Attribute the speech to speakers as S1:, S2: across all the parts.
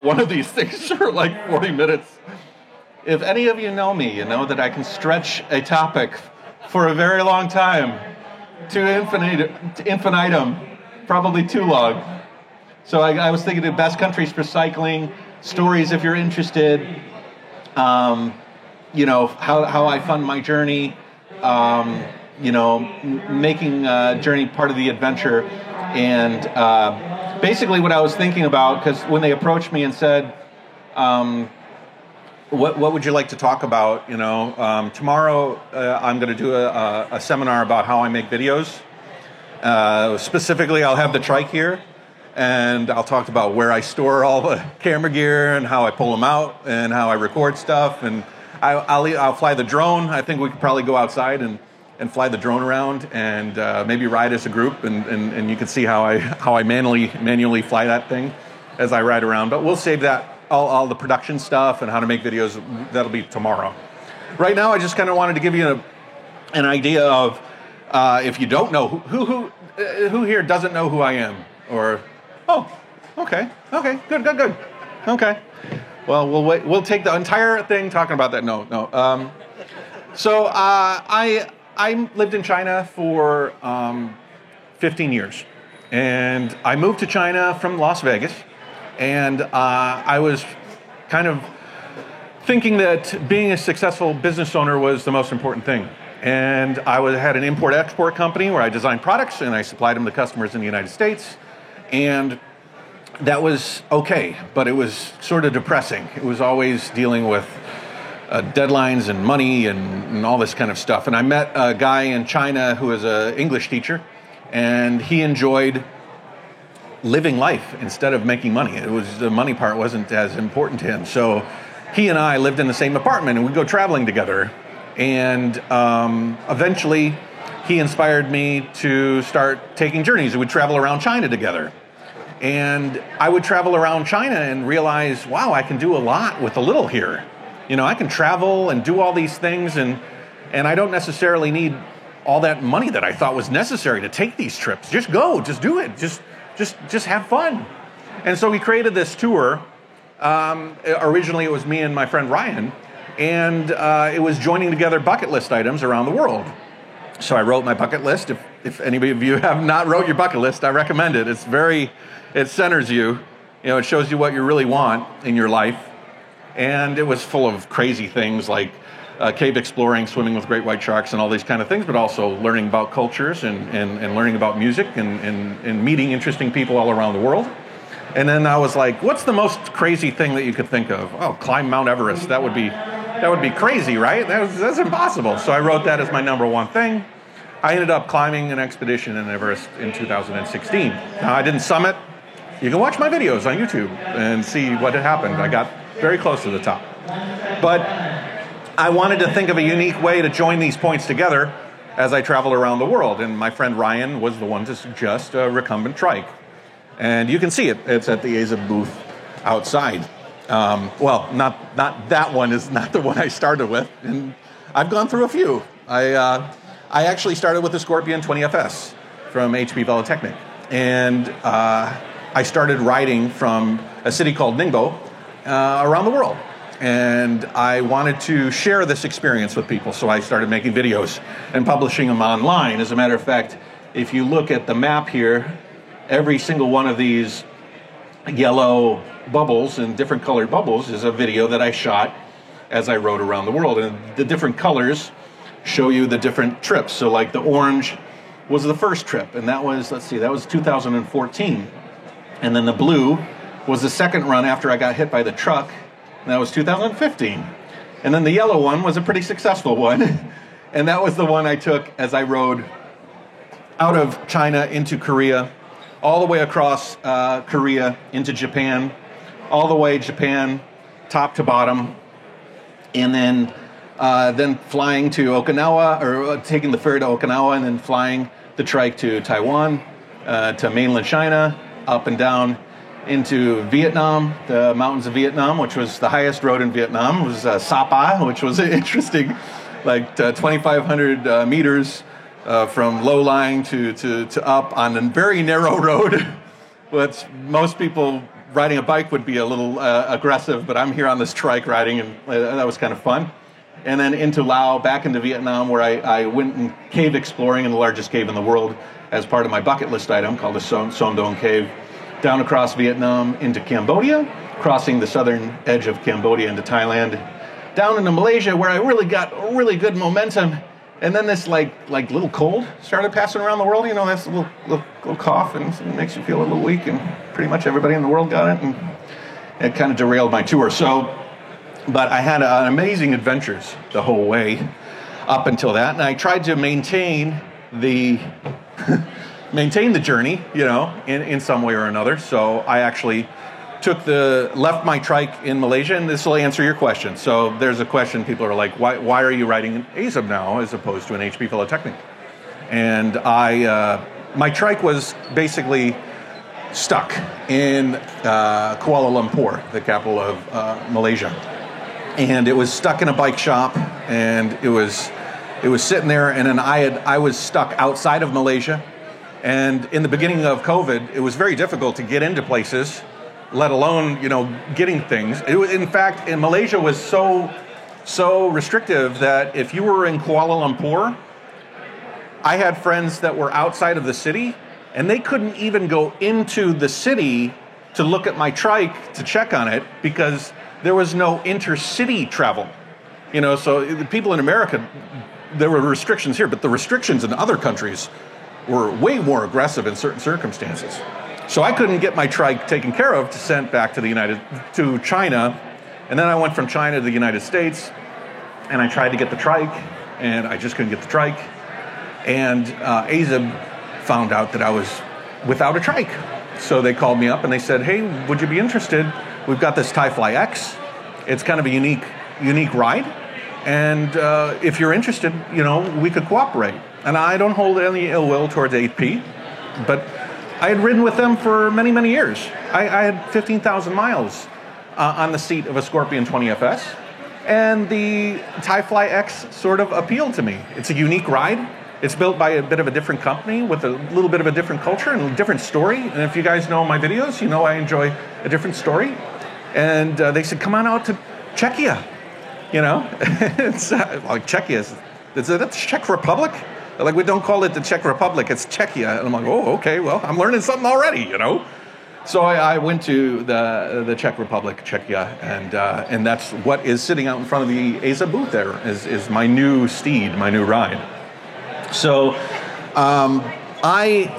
S1: one of these things for like 40 minutes. If any of you know me, you know that I can stretch a topic for a very long time to infinitum, probably too long. So I was thinking of best countries for cycling, stories if you're interested, you know, how I fund my journey, you know, making journey part of the adventure. And basically what I was thinking about, because when they approached me and said, what would you like to talk about? You know, tomorrow I'm going to do a seminar about how I make videos. Specifically, I'll have the trike here, and I'll talk about where I store all the camera gear and how I pull them out and how I record stuff. And I'll fly the drone. I think we could probably go outside and fly the drone around and maybe ride as a group, and you can see how I manually fly that thing as I ride around. But we'll save that. All the production stuff and how to make videos, that'll be tomorrow. Right now, I just kind of wanted to give you an idea of, if you don't know, who here doesn't know who I am? Or, oh, okay, good. Okay. Well, we'll take the entire thing talking about that. No. So I lived in China for 15 years. And I moved to China from Las Vegas. And I was kind of thinking that being a successful business owner was the most important thing. And I had an import-export company where I designed products and I supplied them to customers in the United States. And that was okay, but it was sort of depressing. It was always dealing with deadlines and money and all this kind of stuff. And I met a guy in China who was an English teacher, and he enjoyed living life instead of making money. It was the money part wasn't as important to him. So he and I lived in the same apartment and we'd go traveling together. And eventually he inspired me to start taking journeys. We'd travel around China together. And I would travel around China and realize, wow, I can do a lot with a little here. You know, I can travel and do all these things and I don't necessarily need all that money that I thought was necessary to take these trips. Just go, just do it. Just have fun. And so we created this tour. Originally, it was me and my friend Ryan, and it was joining together bucket list items around the world. So I wrote my bucket list. If any of you have not wrote your bucket list, I recommend it. It centers you. You know, it shows you what you really want in your life. And it was full of crazy things like cave exploring, swimming with great white sharks, and all these kind of things, but also learning about cultures and learning about music and meeting interesting people all around the world. And then I was like, what's the most crazy thing that you could think of? Oh, climb Mount Everest. That would be crazy, right? That's impossible. So I wrote that as my number one thing. I ended up climbing an expedition in Everest in 2016. Now, I didn't summit. You can watch my videos on YouTube and see what had happened. I got very close to the top. But I wanted to think of a unique way to join these points together as I travel around the world. And my friend Ryan was the one to suggest a recumbent trike. And you can see it. It's at the AZIP booth outside. Well, not that one is not the one I started with. And I've gone through a few. I actually started with the Scorpion 20FS from HP Velotechnik. And I started riding from a city called Ningbo around the world. And I wanted to share this experience with people, so I started making videos and publishing them online. As a matter of fact, if you look at the map here, every single one of these yellow bubbles and different colored bubbles is a video that I shot as I rode around the world. And the different colors show you the different trips. So like the orange was the first trip, and that was, that was 2014. And then the blue was the second run after I got hit by the truck. And that was 2015. And then the yellow one was a pretty successful one. And that was the one I took as I rode out of China into Korea, all the way across Korea into Japan, all the way Japan, top to bottom, and then flying to Okinawa, or taking the ferry to Okinawa, and then flying the trike to Taiwan, to mainland China, up and down into Vietnam, the mountains of Vietnam, which was the highest road in Vietnam. It was Sapa, which was interesting, like 2,500 meters from low-lying to up on a very narrow road, which most people riding a bike would be a little aggressive, but I'm here on this trike riding, and that was kind of fun. And then into Laos, back into Vietnam, where I went and cave exploring in the largest cave in the world as part of my bucket list item called the Son Doong Cave, down across Vietnam into Cambodia, crossing the southern edge of Cambodia into Thailand, down into Malaysia, where I really got really good momentum. And then this like little cold started passing around the world. You know, that's a little cough, and it makes you feel a little weak, and pretty much everybody in the world got it, and it kind of derailed my tour. But I had amazing adventures the whole way up until that, and I tried to maintain the journey, you know, in some way or another. So I actually left my trike in Malaysia, and this will answer your question. So there's a question, people are like, why are you riding an ASIB now as opposed to an HP Velotechnik? And my trike was basically stuck in Kuala Lumpur, the capital of Malaysia. And it was stuck in a bike shop, and it was sitting there, and then I was stuck outside of Malaysia. And in the beginning of COVID, it was very difficult to get into places, let alone, you know, getting things. In fact, in Malaysia was so restrictive that if you were in Kuala Lumpur, I had friends that were outside of the city, and they couldn't even go into the city to look at my trike to check on it because there was no intercity travel. You know, so the people in America, there were restrictions here, but the restrictions in other countries were way more aggressive in certain circumstances. So I couldn't get my trike taken care of to send back to China. And then I went from China to the United States, and I tried to get the trike, and I just couldn't get the trike. And ASIB found out that I was without a trike. So they called me up and they said, hey, would you be interested? We've got this Ti-Fly X. It's kind of a unique ride. And if you're interested, you know, we could cooperate. And I don't hold any ill will towards HP, but I had ridden with them for many, many years. I had 15,000 miles on the seat of a Scorpion 20FS, and the Ti-Fly X sort of appealed to me. It's a unique ride. It's built by a bit of a different company with a little bit of a different culture and a different story. And if you guys know my videos, you know I enjoy a different story. And they said, come on out to Czechia. You know, it's like Czechia. That's Czech Republic? They're like, we don't call it the Czech Republic, it's Czechia. And I'm like, oh, okay, well, I'm learning something already, you know. So I went to the Czech Republic, Czechia, and that's what is sitting out in front of the ASIB booth there, is my new steed, my new ride. So I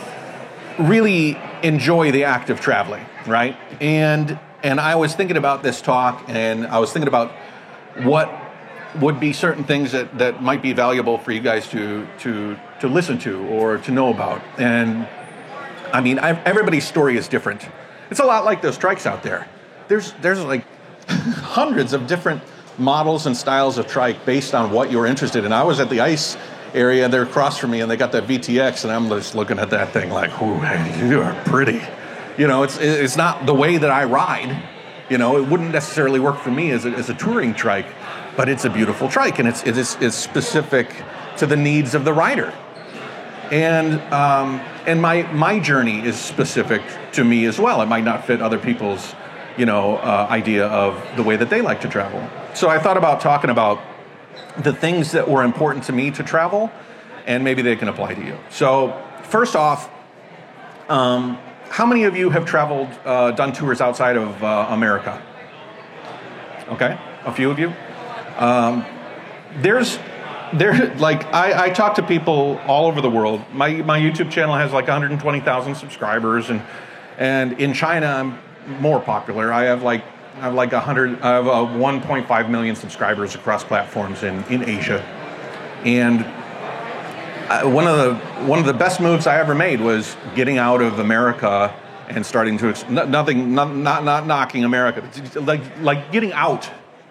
S1: really enjoy the act of traveling, right? And I was thinking about this talk, and I was thinking about what would be certain things that might be valuable for you guys to listen to or to know about. And I mean, everybody's story is different. It's a lot like those trikes out there. There's like hundreds of different models and styles of trike based on what you're interested in. I was at the ICE area, and they're across from me, and they got that VTX, and I'm just looking at that thing like, ooh, hey, you are pretty. You know, it's not the way that I ride. You know, it wouldn't necessarily work for me as a touring trike, but it's a beautiful trike, and it's specific to the needs of the rider. And my journey is specific to me as well. It might not fit other people's, you know, idea of the way that they like to travel. So I thought about talking about the things that were important to me to travel, and maybe they can apply to you. So first off, how many of you have traveled, done tours outside of America? Okay, a few of you. I talk to people all over the world. My YouTube channel has like 120,000 subscribers, and in China I'm more popular. I have 1.5 million subscribers across platforms in Asia. And one of the best moves I ever made was getting out of America and starting to not knocking America, like getting out,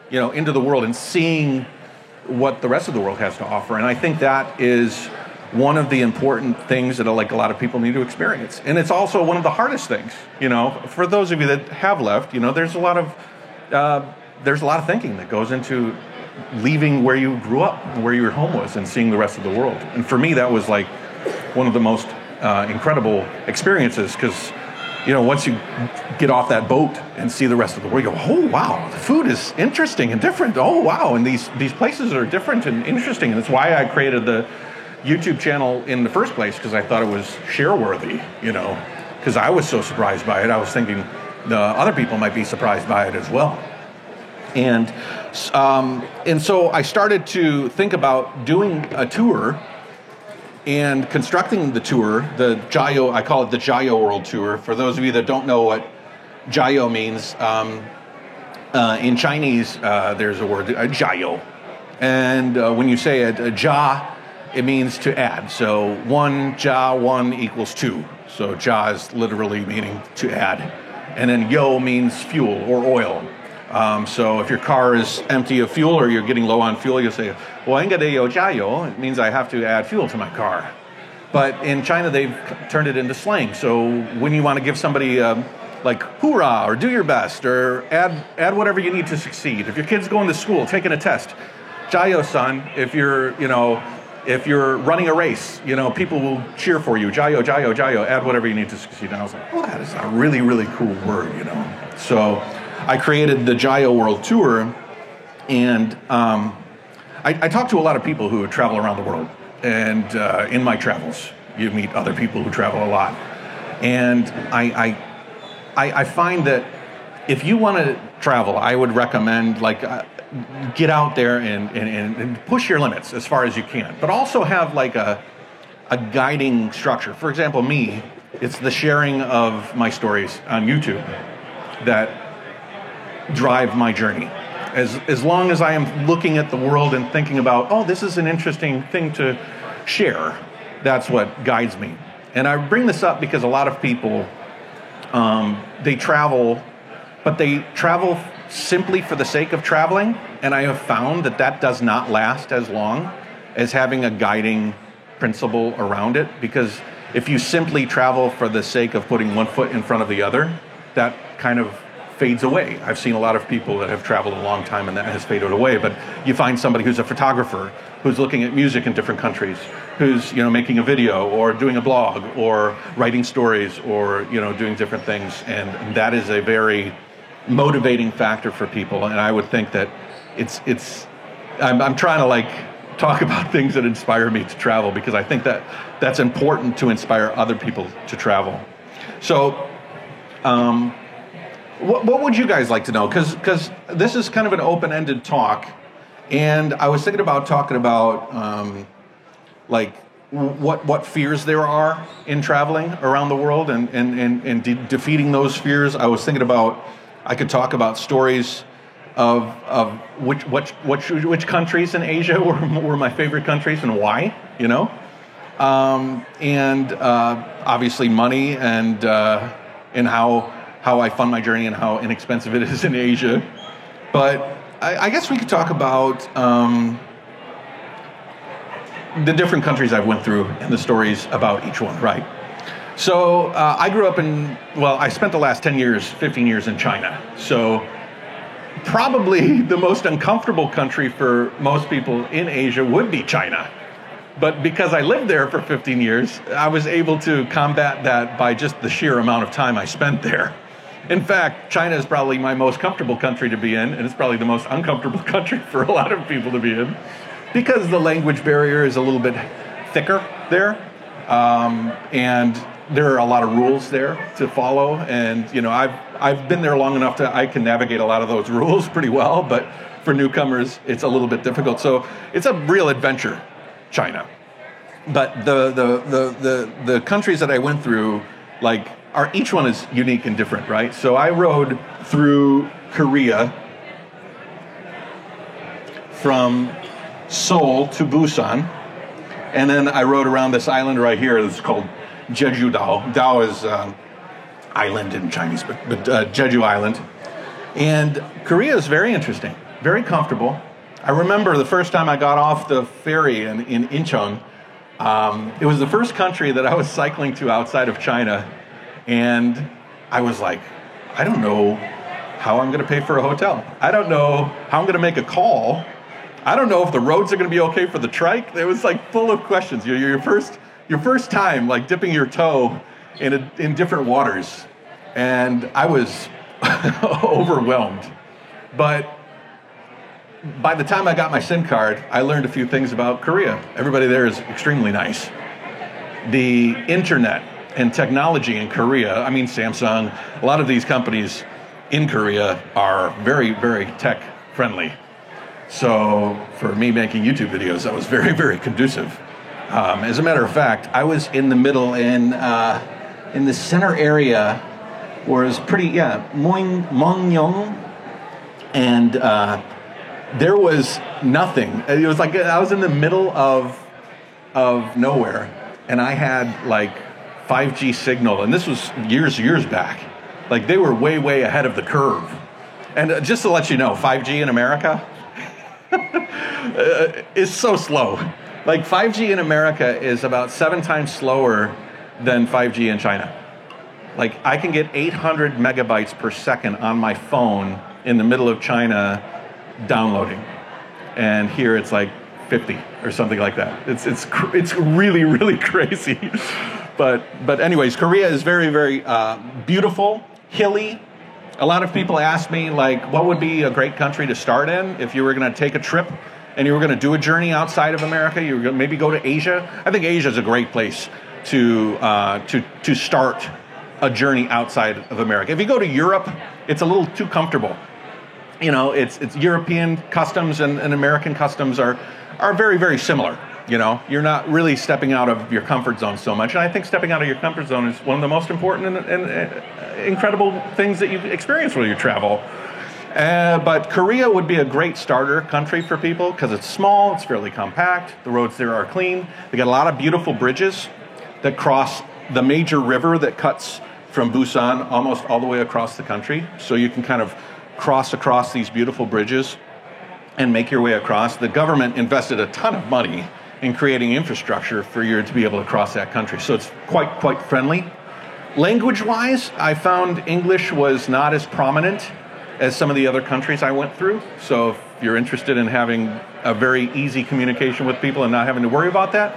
S1: you know, into the world and seeing what the rest of the world has to offer. And I think that is one of the important things that like a lot of people need to experience. And it's also one of the hardest things, you know, for those of you that have left, you know, there's a lot of thinking that goes into leaving where you grew up, where your home was, and seeing the rest of the world. And for me, that was like one of the most incredible experiences, because once you get off that boat and see the rest of the world, you go, oh, wow, the food is interesting and different. Oh, wow, and these places are different and interesting. And that's why I created the YouTube channel in the first place, because I thought it was share-worthy, because I was so surprised by it. I was thinking the other people might be surprised by it as well. And so I started to think about doing a tour and constructing the tour, the Jiao, I call it the Jiao World Tour. For those of you that don't know what Jiao means, in Chinese, there's a word, Jiao. And when you say it, Jia, it means to add. So one equals 2. So Jia is literally meaning to add. And then yo means fuel or oil. So if your car is empty of fuel or you're getting low on fuel, you'll say, well, 应该得有加油. It means I have to add fuel to my car. But in China, they've turned it into slang. So when you want to give somebody like hoorah or do your best or add whatever you need to succeed. If your kid's going to school, taking a test, 加油, son. If you're running a race, people will cheer for you. 加油, 加油, 加油. Add whatever you need to succeed. And I was like, well, that is a really, really cool word, So I created the Jiao World Tour, and I talked to a lot of people who travel around the world. And in my travels, you meet other people who travel a lot. And I find that if you want to travel, I would recommend get out there and push your limits as far as you can, but also have like a guiding structure. For example, me, it's the sharing of my stories on YouTube that drive my journey. As long as I am looking at the world and thinking about, oh, this is an interesting thing to share, that's what guides me. And I bring this up because a lot of people, they travel, but they travel simply for the sake of traveling, and I have found that does not last as long as having a guiding principle around it, because if you simply travel for the sake of putting one foot in front of the other, that kind of fades away. I've seen a lot of people that have traveled a long time and that has faded away, but you find somebody who's a photographer, who's looking at music in different countries, who's making a video or doing a blog or writing stories or doing different things, and that is a very motivating factor for people. And I would think that I'm trying to talk about things that inspire me to travel, because I think that that's important to inspire other people to travel. So what would you guys like to know? Because this is kind of an open-ended talk, and I was thinking about talking about what fears there are in traveling around the world and defeating those fears. I was thinking about, I could talk about stories of which countries in Asia were my favorite countries and why, and obviously money and how I fund my journey and how inexpensive it is in Asia. But I guess we could talk about the different countries I've went through and the stories about each one, right? So I grew up I spent the last 10 years, 15 years in China. So probably the most uncomfortable country for most people in Asia would be China. But because I lived there for 15 years, I was able to combat that by just the sheer amount of time I spent there. In fact, China is probably my most comfortable country to be in, and it's probably the most uncomfortable country for a lot of people to be in, because the language barrier is a little bit thicker there, and there are a lot of rules there to follow. And I've been there long enough I can navigate a lot of those rules pretty well, but for newcomers, it's a little bit difficult. So it's a real adventure, China. But the countries that I went through, each one is unique and different, right? So I rode through Korea from Seoul to Busan, and then I rode around this island right here that's called Jeju-do. Do is island in Chinese, but Jeju Island. And Korea is very interesting, very comfortable. I remember the first time I got off the ferry in Incheon, it was the first country that I was cycling to outside of China, and I was like, I don't know how I'm going to pay for a hotel. I don't know how I'm going to make a call. I don't know if the roads are going to be okay for the trike. It was full of questions. Your first time dipping your toe in different waters, and I was overwhelmed. But by the time I got my SIM card, I learned a few things about Korea. Everybody there is extremely nice. The internet and technology in Korea, I mean Samsung, a lot of these companies in Korea are very, very tech friendly. So for me making YouTube videos, that was very, very conducive. As a matter of fact, I was in the middle in the center area where it was pretty, Mongyong, and there was nothing. It was like I was in the middle of nowhere, and I had like 5G signal, and this was years back. Like they were way ahead of the curve. And just to let you know, 5G in America is so slow. Like 5G in America is about 7 times slower than 5G in China. Like I can get 800 megabytes per second on my phone in the middle of China downloading, and here it's like 50 or something like that. It's really crazy. But anyways, Korea is very beautiful, hilly. A lot of people ask me like, what would be a great country to start in if you were going to take a trip and you were going to do a journey outside of America? You were going to maybe go to Asia. I think Asia is a great place to start a journey outside of America. If you go to Europe, it's a little too comfortable. You know, it's European customs and American customs are very similar. You know, you're not really stepping out of your comfort zone so much. And I think stepping out of your comfort zone is one of the most important and incredible things that you experience when you travel. But Korea would be a great starter country for people because it's small, it's fairly compact, the roads there are clean. They got a lot of beautiful bridges that cross the major river that cuts from Busan almost all the way across the country. So you can kind of cross across these beautiful bridges and make your way across. The government invested a ton of money in creating infrastructure for you to be able to cross that country. So it's quite friendly. Language-wise, I found English was not as prominent as some of the other countries I went through. So if you're interested in having a very easy communication with people and not having to worry about that,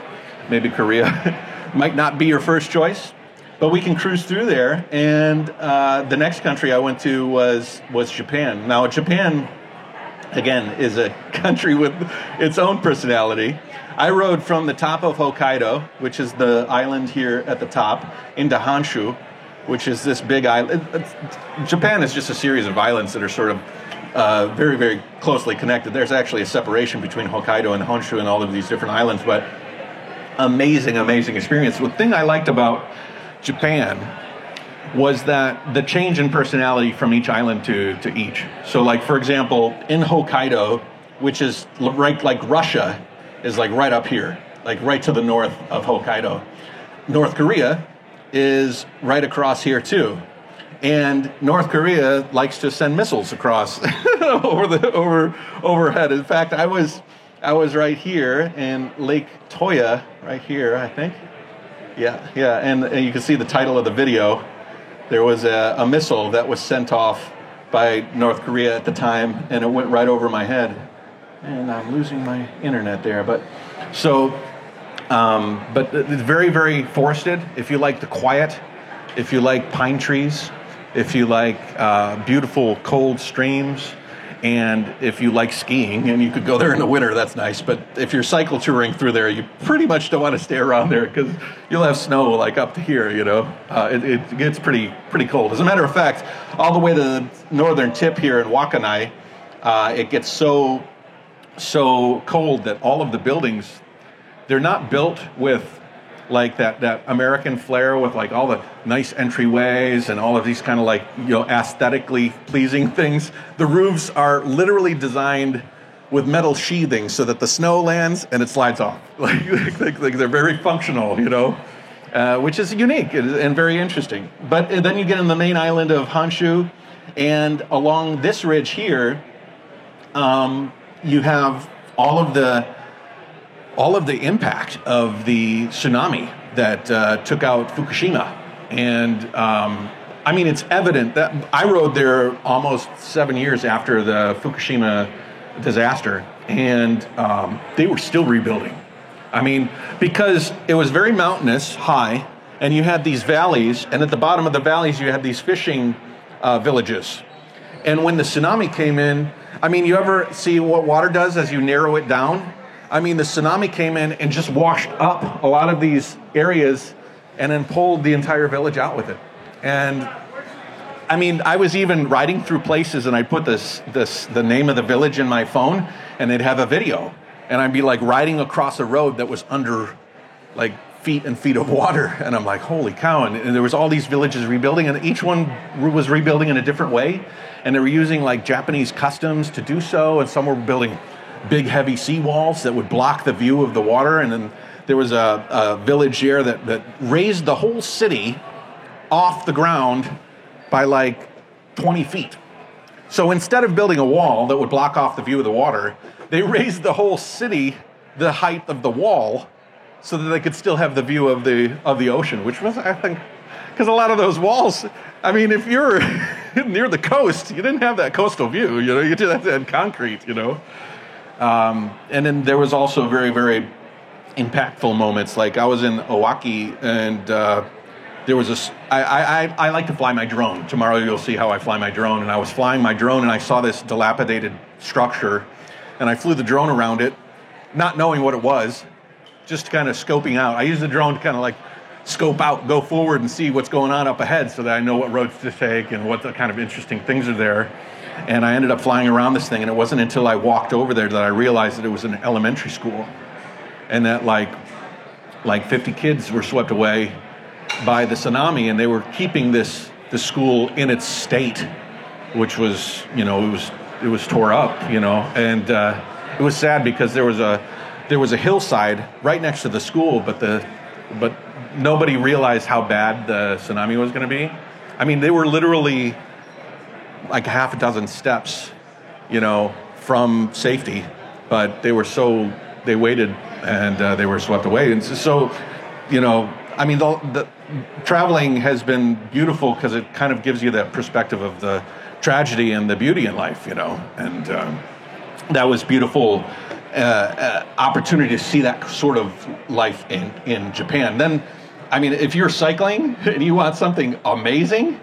S1: maybe Korea might not be your first choice. But we can cruise through there. And the next country I went to was Japan. Now, Japan, again, is a country with its own personality. I rode from the top of Hokkaido, which is the island here at the top, into Honshu, which is this big island. Japan is just a series of islands that are sort of very closely connected. There's actually a separation between Hokkaido and Honshu and all of these different islands, but amazing experience. The thing I liked about Japan was that the change in personality from each island to each. So like, for example, in Hokkaido, which is right like Russia, is like right up here, like right to the north of Hokkaido. North Korea is right across here too. And North Korea likes to send missiles across overhead. In fact, I was right here in Lake Toya, right here, I think. Yeah, and you can see the title of the video. There was a missile that was sent off by North Korea at the time, and it went right over my head. And I'm losing my internet there, but it's very forested. If you like the quiet, if you like pine trees, if you like beautiful cold streams, and if you like skiing, and you could go there in the winter, that's nice. But if you're cycle touring through there, you pretty much don't want to stay around there because you'll have snow like up to here. You know, it gets pretty cold. As a matter of fact, all the way to the northern tip here in Wakanai, it gets so cold that all of the buildings, they're not built with like that American flair with like all the nice entryways and all of these kind of like, you know, aesthetically pleasing things. The roofs are literally designed with metal sheathing so that the snow lands and it slides off. Like they're very functional, you know, which is unique and very interesting. But then you get in the main island of Honshu, and along this ridge here, you have all of the impact of the tsunami that took out Fukushima. And I mean, it's evident that I rode there almost 7 years after the Fukushima disaster, and they were still rebuilding. I mean, because it was very mountainous, high, And you had these valleys, and at the bottom of the valleys you had these fishing villages. And when the tsunami came in, I mean, you ever see what water does as you narrow it down? I mean, the tsunami came in and just washed up a lot of these areas and then pulled the entire village out with it. And I mean, I was even riding through places and I'd put the name of the village in my phone and they'd have a video. And I'd be like riding across a road that was under like feet and feet of water. And I'm like, holy cow. And there was all these villages rebuilding, and each one was rebuilding in a different way. And they were using like Japanese customs to do so. And some were building big, heavy seawalls that would block the view of the water. And then there was a village here that raised the whole city off the ground by like 20 feet. So instead of building a wall that would block off the view of the water, they raised the whole city the height of the wall so that they could still have the view of the ocean, which was, I think, because a lot of those walls, I mean, if you're near the coast, you didn't have that coastal view, you know, you just had concrete, you know. And then there was also very, very impactful moments. Like I was in Owaki, and there was I like to fly my drone. Tomorrow you'll see how I fly my drone. And I was flying my drone and I saw this dilapidated structure, and I flew the drone around it, not knowing what it was, just kind of scoping out. I use the drone to kind of like scope out, go forward and see what's going on up ahead so that I know what roads to take and what the kind of interesting things are there. And I ended up flying around this thing, and it wasn't until I walked over there that I realized that it was an elementary school, and that like 50 kids were swept away by the tsunami, and they were keeping the school in its state, which was, you know, it was tore up, you know. And it was sad because there was a hillside right next to the school, but nobody realized how bad the tsunami was going to be. I mean, they were literally like half a dozen steps, you know, from safety, but they waited, and they were swept away. And so, you know, I mean, the traveling has been beautiful because it kind of gives you that perspective of the tragedy and the beauty in life, you know. And that was beautiful opportunity to see that sort of life in Japan. Then, I mean, if you're cycling and you want something amazing,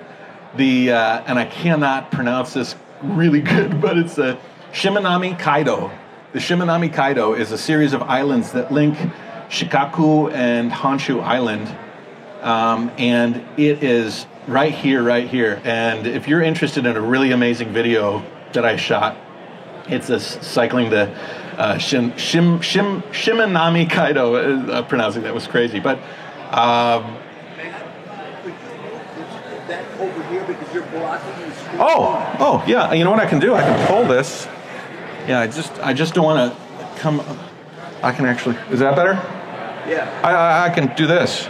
S1: and I cannot pronounce this really good, but it's a Shimanami Kaido. The Shimanami Kaido is a series of islands that link Shikaku and Honshu Island, and it is right here. And if you're interested in a really amazing video that I shot, it's cycling the Shimanami Kaido. Pronouncing that was crazy, but.
S2: That over here because you're blocking the screen.
S1: Oh, yeah. You know what I can do? I can pull this. Yeah, I just don't want to come. I can actually. Is that better?
S2: Yeah.
S1: I can do this.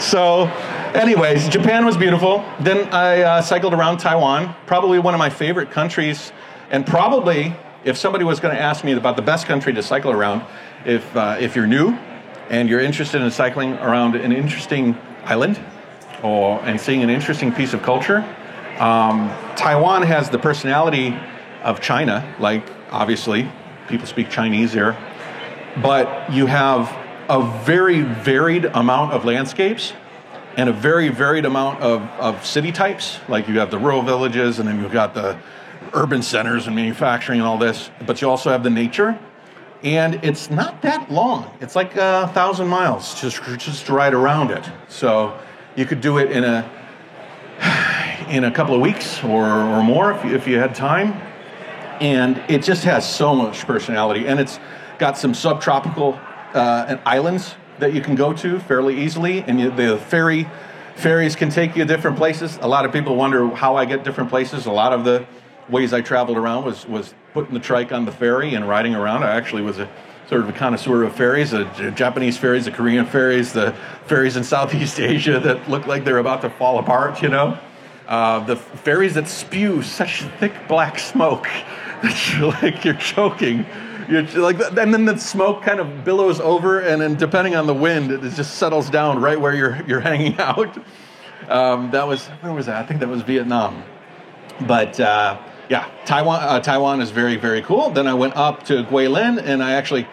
S1: So, anyways, Japan was beautiful. Then I cycled around Taiwan, probably one of my favorite countries, and probably if somebody was going to ask me about the best country to cycle around, if you're new and you're interested in cycling around an interesting island and seeing an interesting piece of culture, Taiwan has the personality of China. Like, obviously, people speak Chinese here, but you have a very varied amount of landscapes and a very varied amount of city types. Like, you have the rural villages, and then you've got the urban centers and manufacturing and all this, but you also have the nature. And it's not that long. It's like 1,000 miles just to ride around it. So you could do it in a couple of weeks or more if you had time. And it just has so much personality. And it's got some subtropical islands that you can go to fairly easily. And the ferries can take you to different places. A lot of people wonder how I get different places. A lot of the ways I traveled around was putting the trike on the ferry and riding around. I actually was a sort of a connoisseur of ferries, the Japanese ferries, the Korean ferries, the ferries in Southeast Asia that look like they're about to fall apart, you know. The ferries that spew such thick black smoke that you're choking. You're like, and then the smoke kind of billows over, and then depending on the wind, it just settles down right where you're hanging out. Where was that? I think that was Vietnam. But yeah, Taiwan is very, very cool. Then I went up to Guilin, and I actually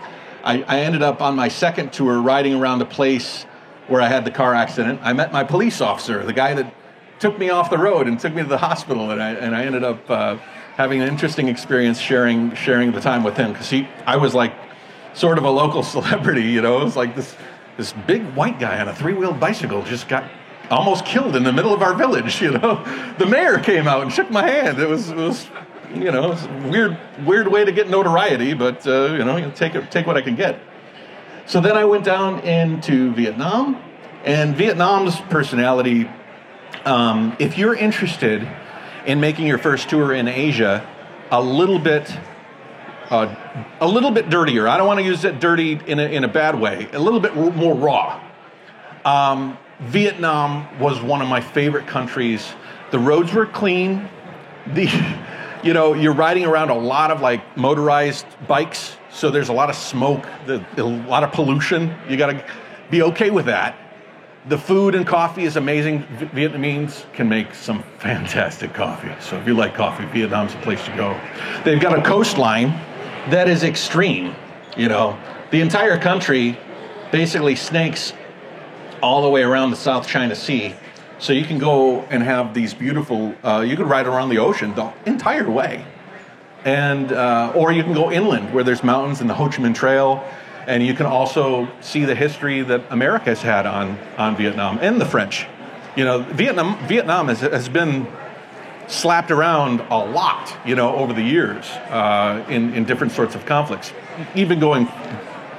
S1: I ended up on my second tour riding around a place where I had the car accident. I met my police officer, the guy that took me off the road and took me to the hospital, and I ended up having an interesting experience sharing the time with him, because I was like sort of a local celebrity, you know. It was like this big white guy on a 3-wheeled bicycle just got almost killed in the middle of our village, you know. The mayor came out and shook my hand. It was you know, it's a weird way to get notoriety, but you know, take what I can get. So then I went down into Vietnam, and Vietnam's personality, if you're interested in making your first tour in Asia a little bit dirtier, I don't want to use it dirty in a bad way, a little bit more raw. Vietnam was one of my favorite countries. The roads were clean. You know, you're riding around a lot of like motorized bikes, so there's a lot of smoke, a lot of pollution. You got to be okay with that. The food and coffee is amazing. Vietnamese can make some fantastic coffee. So if you like coffee, Vietnam's the place to go. They've got a coastline that is extreme. You know, the entire country basically snakes all the way around the South China Sea. So you can go and have these beautiful, you can ride around the ocean the entire way. And, or you can go inland where there's mountains and the Ho Chi Minh Trail. And you can also see the history that America has had on Vietnam and the French. You know, Vietnam has been slapped around a lot, you know, over the years in different sorts of conflicts, even going,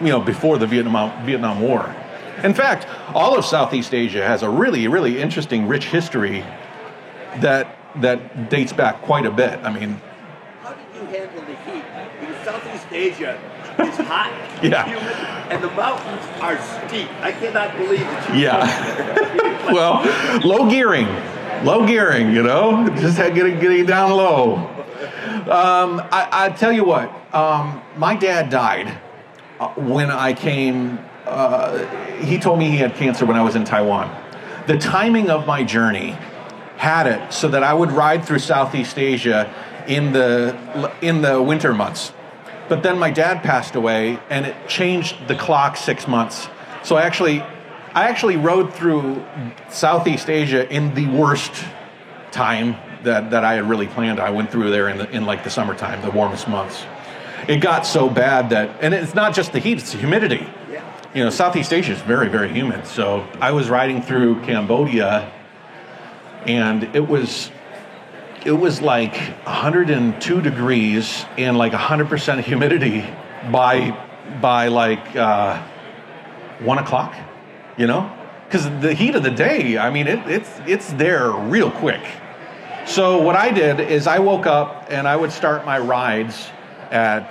S1: you know, before the Vietnam War. In fact, all of Southeast Asia has a really, really interesting, rich history that dates back quite a bit. I mean,
S2: how did you handle the heat? Because Southeast Asia is hot,
S1: yeah,
S2: humid, and the mountains are steep. I cannot believe that you
S1: yeah. Well, low gearing, you know, just getting down low. I tell you what, my dad died when I came. He told me he had cancer when I was in Taiwan. The timing of my journey had it so that I would ride through Southeast Asia in the winter months. But then my dad passed away, and it changed the clock 6 months. So I actually rode through Southeast Asia in the worst time that I had really planned. I went through there in like the summertime, the warmest months. It got so bad that, and it's not just the heat, it's the humidity. You know, Southeast Asia is very, very humid. So I was riding through Cambodia, and it was like 102 degrees and like 100% humidity by like 1 o'clock, you know? Because the heat of the day, I mean, it's there real quick. So what I did is I woke up and I would start my rides at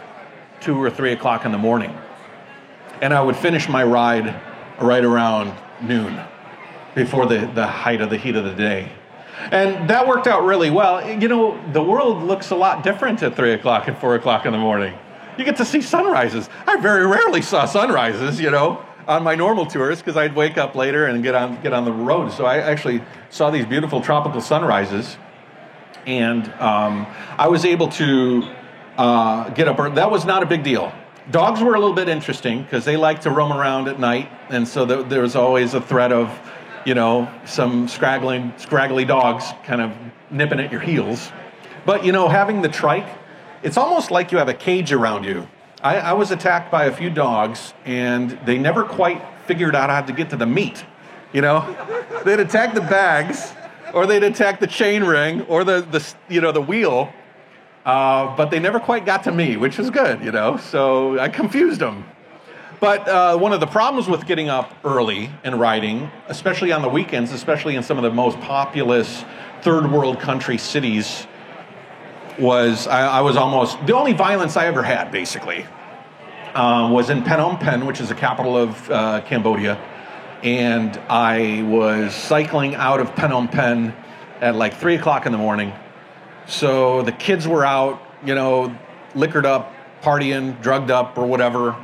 S1: 2 or 3 o'clock in the morning. And I would finish my ride right around noon, before the height of the heat of the day. And that worked out really well. You know, the world looks a lot different at 3 o'clock and 4 o'clock in the morning. You get to see sunrises. I very rarely saw sunrises, you know, on my normal tours, because I'd wake up later and get on the road. So I actually saw these beautiful tropical sunrises. And I was able to get up. That was not a big deal. Dogs were a little bit interesting because they like to roam around at night, and so there was always a threat of, you know, some scraggly dogs kind of nipping at your heels. But, you know, having the trike, it's almost like you have a cage around you. I was attacked by a few dogs, and they never quite figured out how to get to the meat, you know? They'd attack the bags, or they'd attack the chain ring, or the wheel. But they never quite got to me, which is good, you know, so I confused them. But one of the problems with getting up early and riding, especially on the weekends, especially in some of the most populous third world country cities, was I was almost, the only violence I ever had, basically, was in Phnom Penh, which is the capital of Cambodia. And I was cycling out of Phnom Penh at like 3 o'clock in the morning. So the kids were out, you know, liquored up, partying, drugged up or whatever,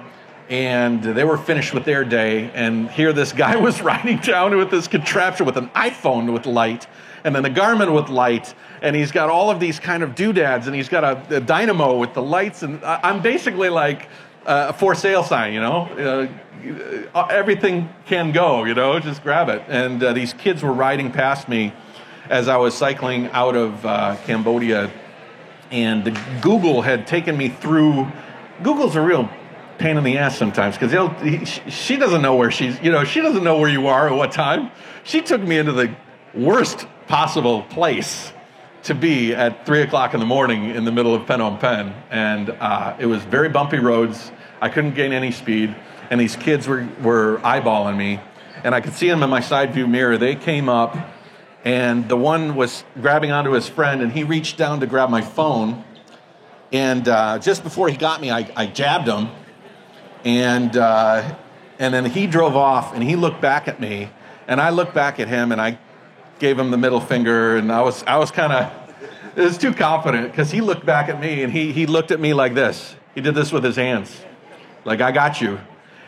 S1: and they were finished with their day. And here this guy was riding down with this contraption with an iPhone with light, and then a Garmin with light, and he's got all of these kind of doodads, and he's got a dynamo with the lights, and I'm basically like a for sale sign, you know. Everything can go, you know, just grab it. And these kids were riding past me as I was cycling out of Cambodia, and Google had taken me through. Google's a real pain in the ass sometimes, because she doesn't know where she doesn't know where you are at what time. She took me into the worst possible place to be at 3 o'clock in the morning in the middle of Phnom Penh, and it was very bumpy roads. I couldn't gain any speed, and these kids were eyeballing me, and I could see them in my side view mirror. They came up, and the one was grabbing onto his friend, and he reached down to grab my phone, and just before he got me, I jabbed him, and then he drove off, and he looked back at me, and I looked back at him, and I gave him the middle finger, and I was kind of, it was too confident, because he looked back at me, and he looked at me like this. He did this with his hands, like, I got you.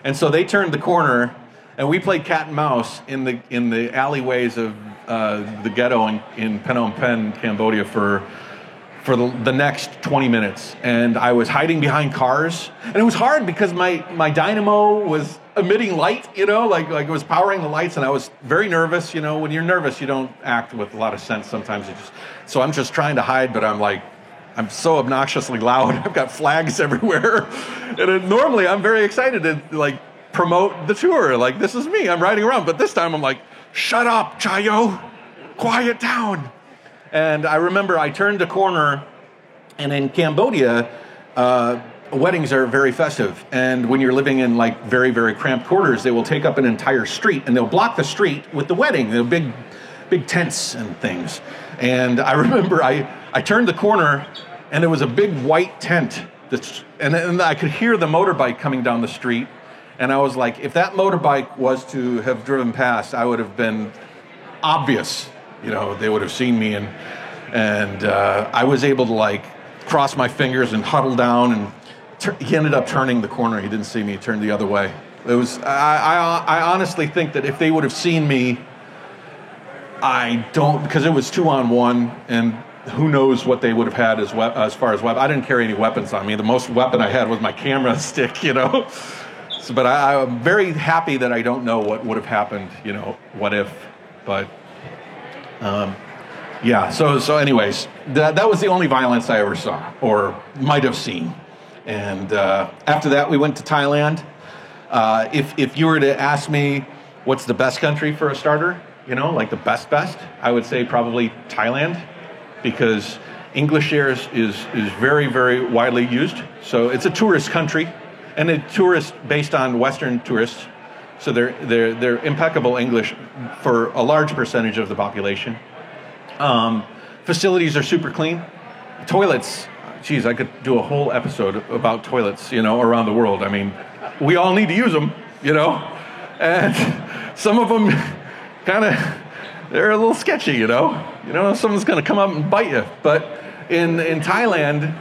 S1: And so they turned the corner, and we played cat and mouse in the alleyways of the ghetto in Phnom Penh, Cambodia, for the next 20 minutes. And I was hiding behind cars, and it was hard because my dynamo was emitting light, you know, like it was powering the lights, and I was very nervous. You know, when you're nervous, you don't act with a lot of sense sometimes. So I'm just trying to hide, but I'm so obnoxiously loud. I've got flags everywhere. And normally I'm very excited to like promote the tour. Like, this is me, I'm riding around. But this time I'm like, shut up, Chayo, quiet down. And I remember I turned a corner, and in Cambodia, weddings are very festive. And when you're living in like very, very cramped quarters, they will take up an entire street, and they'll block the street with the wedding. They're big tents and things. And I remember I turned the corner, and there was a big white tent, and I could hear the motorbike coming down the street, and I was like, if that motorbike was to have driven past, I would have been obvious, you know, they would have seen me, and I was able to like cross my fingers and huddle down, and he ended up turning the corner. He didn't see me, he turned the other way. It was, I honestly think that if they would have seen me, because it was 2-on-1, and who knows what they would have had as far as weapons. I didn't carry any weapons on me. The most weapon I had was my camera stick, you know. So, but I'm very happy that I don't know what would have happened, you know, what if. But, yeah, so anyways, that was the only violence I ever saw, or might have seen. And after that, we went to Thailand. If you were to ask me what's the best country for a starter, you know, like the best, I would say probably Thailand, because English is very, very widely used. So it's a tourist country, and a tourist based on Western tourists. So they're impeccable English for a large percentage of the population. Facilities are super clean. Toilets, geez, I could do a whole episode about toilets, you know, around the world. I mean, we all need to use them, you know, and some of them they're a little sketchy, you know. Someone's going to come up and bite you. But in Thailand,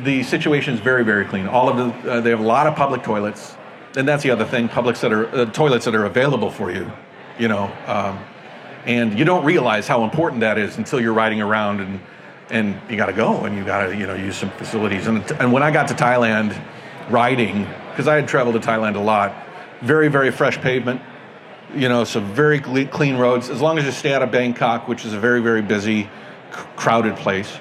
S1: the situation is very, very clean. They have a lot of public toilets, and that's the other thing. Toilets that are available for you, you know. And you don't realize how important that is until you're riding around, and you got to go, and you got to use some facilities. And when I got to Thailand riding, because I had traveled to Thailand a lot, very, very fresh pavement. You know, so very clean roads. As long as you stay out of Bangkok, which is a very, very busy, crowded place,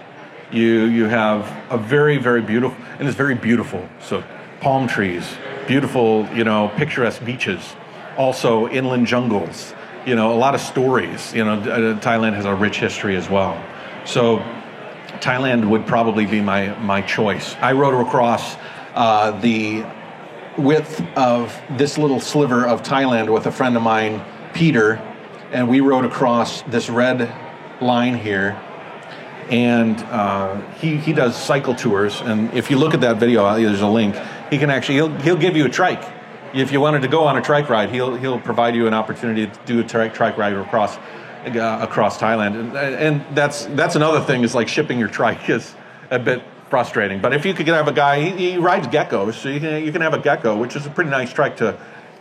S1: you have a very, very beautiful, and it's very beautiful. So palm trees, beautiful, you know, picturesque beaches, also inland jungles, you know, a lot of stories. You know, Thailand has a rich history as well. So Thailand would probably be my choice. I rode across the width of this little sliver of Thailand with a friend of mine, Peter, and we rode across this red line here, and he does cycle tours, and if you look at that video, there's a link. He can actually, he'll give you a trike. If you wanted to go on a trike ride, he'll provide you an opportunity to do a trike ride across Thailand, and that's another thing, is like shipping your trike is a bit frustrating. But if you could have a guy, he rides geckos, so you can have a gecko, which is a pretty nice trike to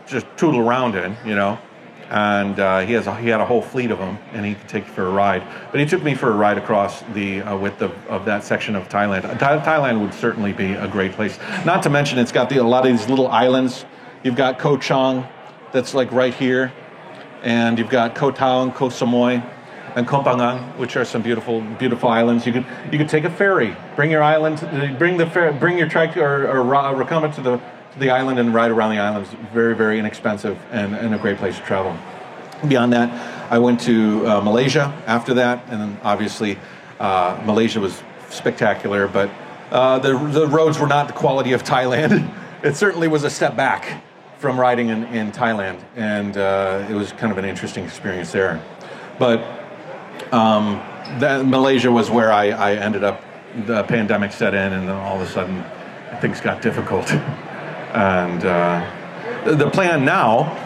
S1: just tootle around in, you know. and he had a whole fleet of them, and he could take you for a ride. But he took me for a ride across the width of that section of Thailand. Thailand would certainly be a great place. Not to mention, it's got a lot of these little islands. You've got Koh Chang, that's like right here, and you've got Koh Tao and Koh Samui and Koh Phangan, which are some beautiful islands. You could take a ferry, bring your trike or recumbent to the island and ride around the island. It's very, very inexpensive and a great place to travel. Beyond that, I went to Malaysia after that, and then obviously Malaysia was spectacular, but the roads were not the quality of Thailand. It certainly was a step back from riding in Thailand, and it was kind of an interesting experience there. But Malaysia was where I ended up. The pandemic set in, and then all of a sudden things got difficult. And the plan now,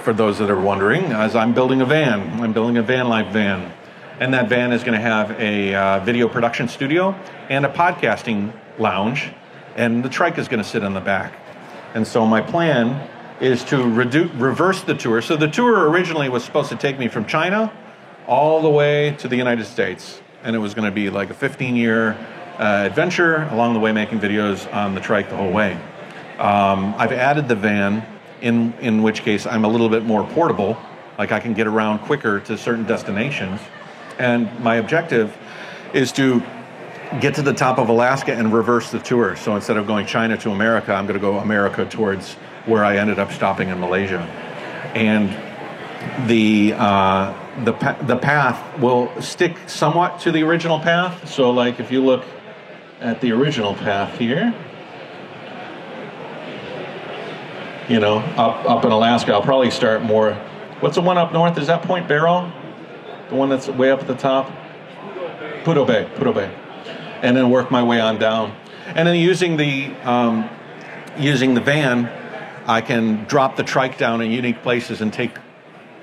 S1: for those that are wondering, is I'm building a van. I'm building a van life van. And that van is going to have a video production studio and a podcasting lounge, and the trike is going to sit in the back. And so my plan is to reverse the tour. So the tour originally was supposed to take me from China all the way to the United States. And it was going to be like a 15-year adventure along the way, making videos on the trike the whole way. I've added the van, in which case I'm a little bit more portable, like I can get around quicker to certain destinations. And my objective is to get to the top of Alaska and reverse the tour. So instead of going China to America, I'm going to go America towards where I ended up stopping in Malaysia. And the path will stick somewhat to the original path. So like if you look at the original path here, you know, up in Alaska, I'll probably start more. What's the one up north? Is that Point Barrow? The one that's way up at the top? Puto Bay. And then work my way on down. And then using the van, I can drop the trike down in unique places and take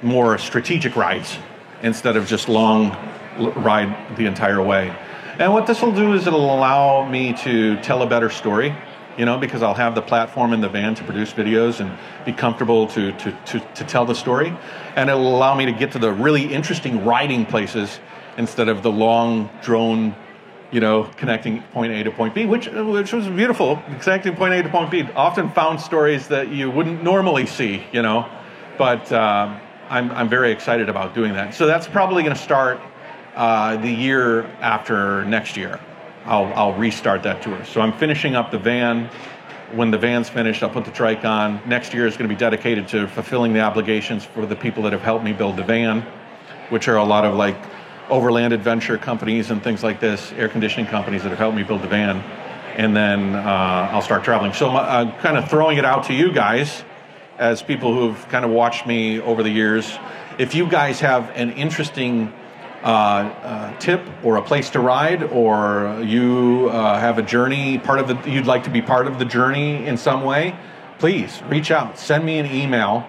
S1: more strategic rides instead of just long ride the entire way. And what this will do is it'll allow me to tell a better story, you know, because I'll have the platform in the van to produce videos and be comfortable to tell the story. And it'll allow me to get to the really interesting riding places instead of the long drone, you know, connecting point A to point B, which was beautiful. Connecting point A to point B. Often found stories that you wouldn't normally see, you know. But I'm very excited about doing that. So that's probably going to start the year after next year. I'll restart that tour. So I'm finishing up the van. When the van's finished, I'll put the trike on. Next year is going to be dedicated to fulfilling the obligations for the people that have helped me build the van, which are a lot of like overland adventure companies and things like this, air conditioning companies that have helped me build the van. And then I'll start traveling. So I'm kind of throwing it out to you guys as people who've kind of watched me over the years. If you guys have an interesting tip or a place to ride, or you have a journey, you'd like to be part of the journey in some way, please reach out, send me an email,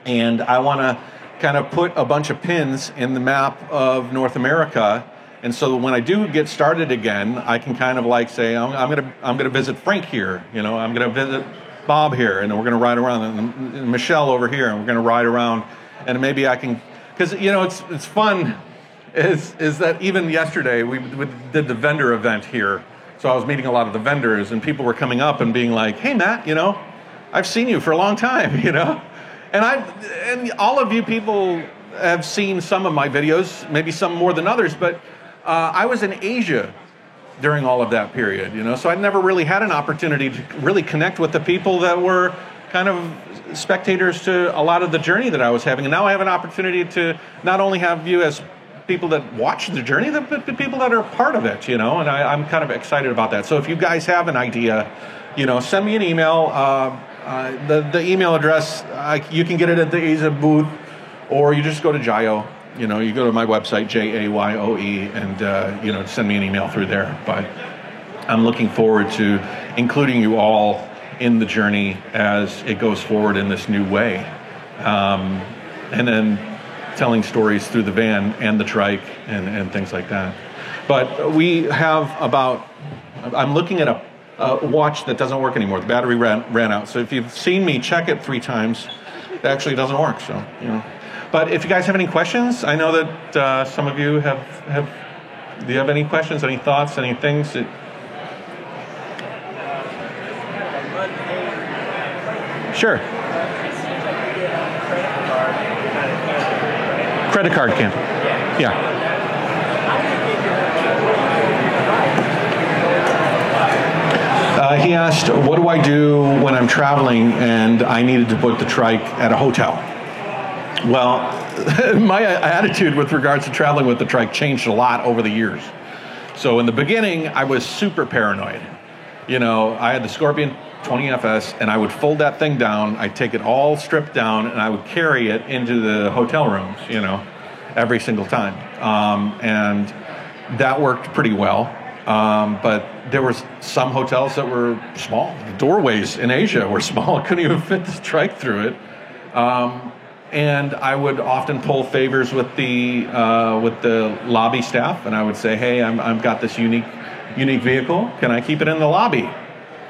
S1: and I want to kind of put a bunch of pins in the map of North America. And so when I do get started again, I can kind of like say, I'm gonna visit Frank here, you know, I'm gonna visit Bob here, and we're gonna ride around, and Michelle over here, and we're gonna ride around, and maybe I can, because you know it's fun. Is that even yesterday we did the vendor event here, so I was meeting a lot of the vendors, and people were coming up and being like, "Hey Matt, you know, I've seen you for a long time, you know," and all of you people have seen some of my videos, maybe some more than others, but I was in Asia during all of that period, you know, so I'd never really had an opportunity to really connect with the people that were kind of spectators to a lot of the journey that I was having, and now I have an opportunity to not only have you as people that watch the journey, but the people that are part of it, you know, and I'm kind of excited about that. So if you guys have an idea, you know, send me an email. The email address, you can get it at the AZA booth, or you just go to Jayo. You know, you go to my website, JAYOE, and, you know, send me an email through there. But I'm looking forward to including you all in the journey as it goes forward in this new way. And then telling stories through the van and the trike and things like that. But we have I'm looking at a watch that doesn't work anymore. The battery ran out. So if you've seen me check it 3 times, it actually doesn't work. So, you know. But if you guys have any questions, I know that some of you have. Do you have any questions, any thoughts, any things that? Sure. Credit card can. Yeah. He asked, what do I do when I'm traveling and I needed to book the trike at a hotel? Well, my attitude with regards to traveling with the trike changed a lot over the years. So in the beginning, I was super paranoid. You know, I had the Scorpion 20FS, and I would fold that thing down, I'd take it all stripped down, and I would carry it into the hotel rooms, you know, every single time. And that worked pretty well. But there was some hotels that were small. The doorways in Asia were small. I couldn't even fit the trike through it. And I would often pull favors with the lobby staff, and I would say, "Hey, I've got this unique vehicle. Can I keep it in the lobby?"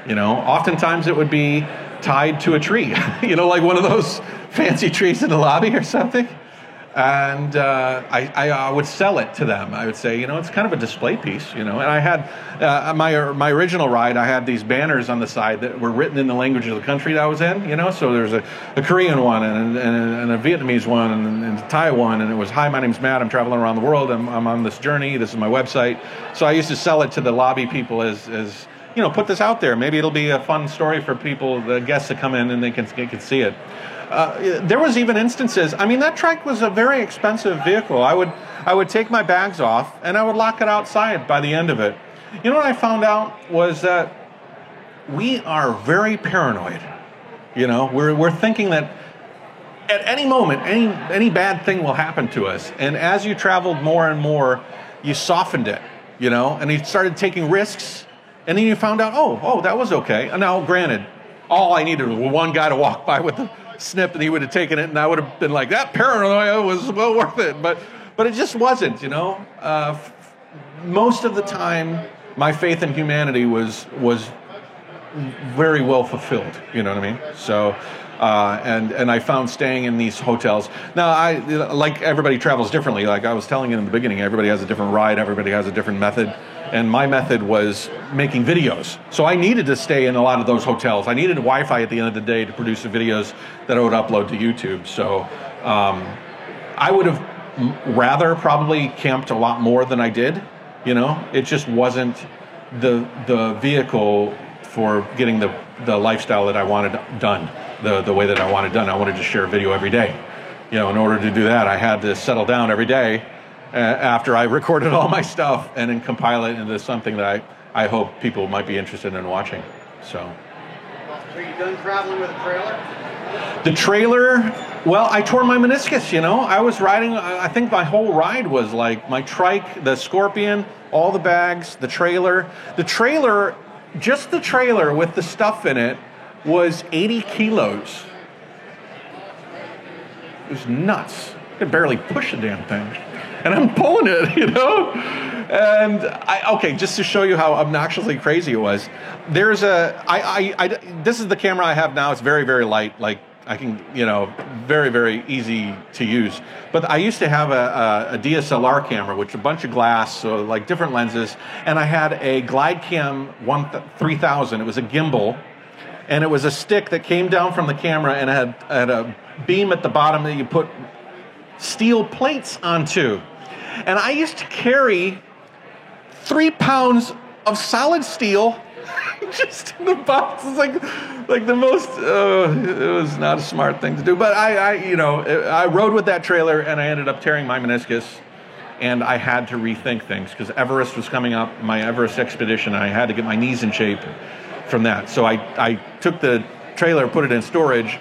S1: You know, oftentimes it would be tied to a tree, you know, like one of those fancy trees in the lobby or something. And I would sell it to them. I would say, you know, it's kind of a display piece, you know. And I had my original ride. I had these banners on the side that were written in the language of the country that I was in, you know. So there's a Korean one and a Vietnamese one and a Thai one, and it was, "Hi, my name's Matt. I'm traveling around the world. I'm on this journey. This is my website." So I used to sell it to the lobby people as you know, put this out there. Maybe it'll be a fun story for people, the guests that come in, and they can see it. There was even instances, I mean, that trike was a very expensive vehicle. I would take my bags off and I would lock it outside by the end of it. You know what I found out was that we are very paranoid. You know, we're thinking that at any moment, any bad thing will happen to us. And as you traveled more and more, you softened it, you know, and you started taking risks. And then you found out, oh, that was okay. And now, granted, all I needed was one guy to walk by with a snip, and he would have taken it, and I would have been like, that paranoia was well worth it. But it just wasn't, you know. Most of the time, my faith in humanity was very well fulfilled. You know what I mean? So, and I found staying in these hotels. Now, like everybody travels differently. Like I was telling you in the beginning, everybody has a different ride. Everybody has a different method. And my method was making videos. So I needed to stay in a lot of those hotels. I needed Wi-Fi at the end of the day to produce the videos that I would upload to YouTube. So I would have rather probably camped a lot more than I did. You know, it just wasn't the vehicle for getting the lifestyle that I wanted done, the way that I wanted done. I wanted to share a video every day. You know, in order to do that, I had to settle down every day after I recorded all my stuff and then compile it into something that I hope people might be interested in watching. So
S2: Are you done traveling with a trailer?
S1: The trailer, well, I tore my meniscus, you know. I was riding, I think my whole ride was like my trike, the Scorpion, all the bags, the trailer. Just the trailer with the stuff in it was 80 kilos. It was nuts. I could barely push the damn thing. And I'm pulling it, you know? And just to show you how obnoxiously crazy it was, there's this is the camera I have now. It's very, very light. Like I can, you know, very, very easy to use. But I used to have a DSLR camera, which a bunch of glass, so like different lenses. And I had a GlideCam 3000. It was a gimbal. And it was a stick that came down from the camera and it had a beam at the bottom that you put steel plates onto. And I used to carry 3 pounds of solid steel just in the box. It's like the most, it was not a smart thing to do. But I rode with that trailer and I ended up tearing my meniscus. And I had to rethink things because Everest was coming up, my Everest expedition. And I had to get my knees in shape from that. So I took the trailer, put it in storage,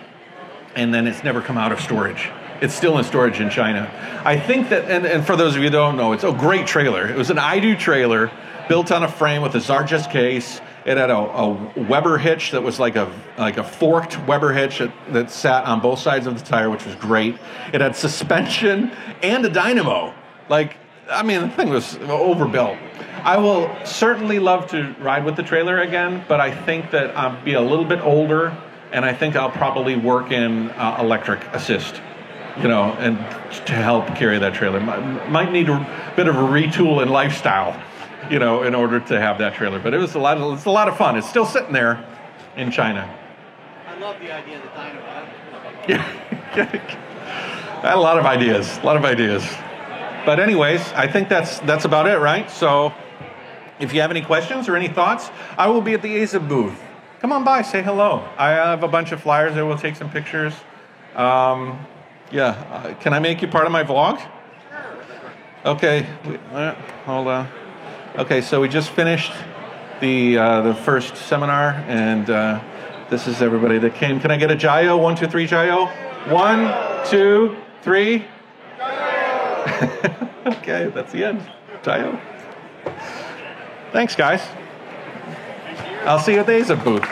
S1: and then it's never come out of storage. It's still in storage in China. I think that, and for those of you who don't know, it's a great trailer. It was an I-Do trailer built on a frame with a Zarges case. It had a Weber hitch that was like a forked Weber hitch that sat on both sides of the tire, which was great. It had suspension and a dynamo. The thing was overbuilt. I will certainly love to ride with the trailer again, but I think that I'll be a little bit older, and I think I'll probably work in electric assist. you know, and to help carry that trailer. Might need a bit of a retool in lifestyle, you know, in order to have that trailer. But it's a lot of fun. It's still sitting there in China.
S2: I love the idea of the Dynabot.
S1: Yeah. I had a lot of ideas. But anyways, I think that's about it, right? So if you have any questions or any thoughts, I will be at the AZA booth. Come on by, say hello. I have a bunch of flyers there. We'll take some pictures. Can I make you part of my vlog?
S2: Sure.
S1: Okay, hold on. Okay, so we just finished the first seminar, and this is everybody that came. Can I get a Jayo? 1, 2, 3, Jayo. 1, 2, 3. Okay, that's the end. Jayo. Thanks, guys. I'll see you at the AZA booth.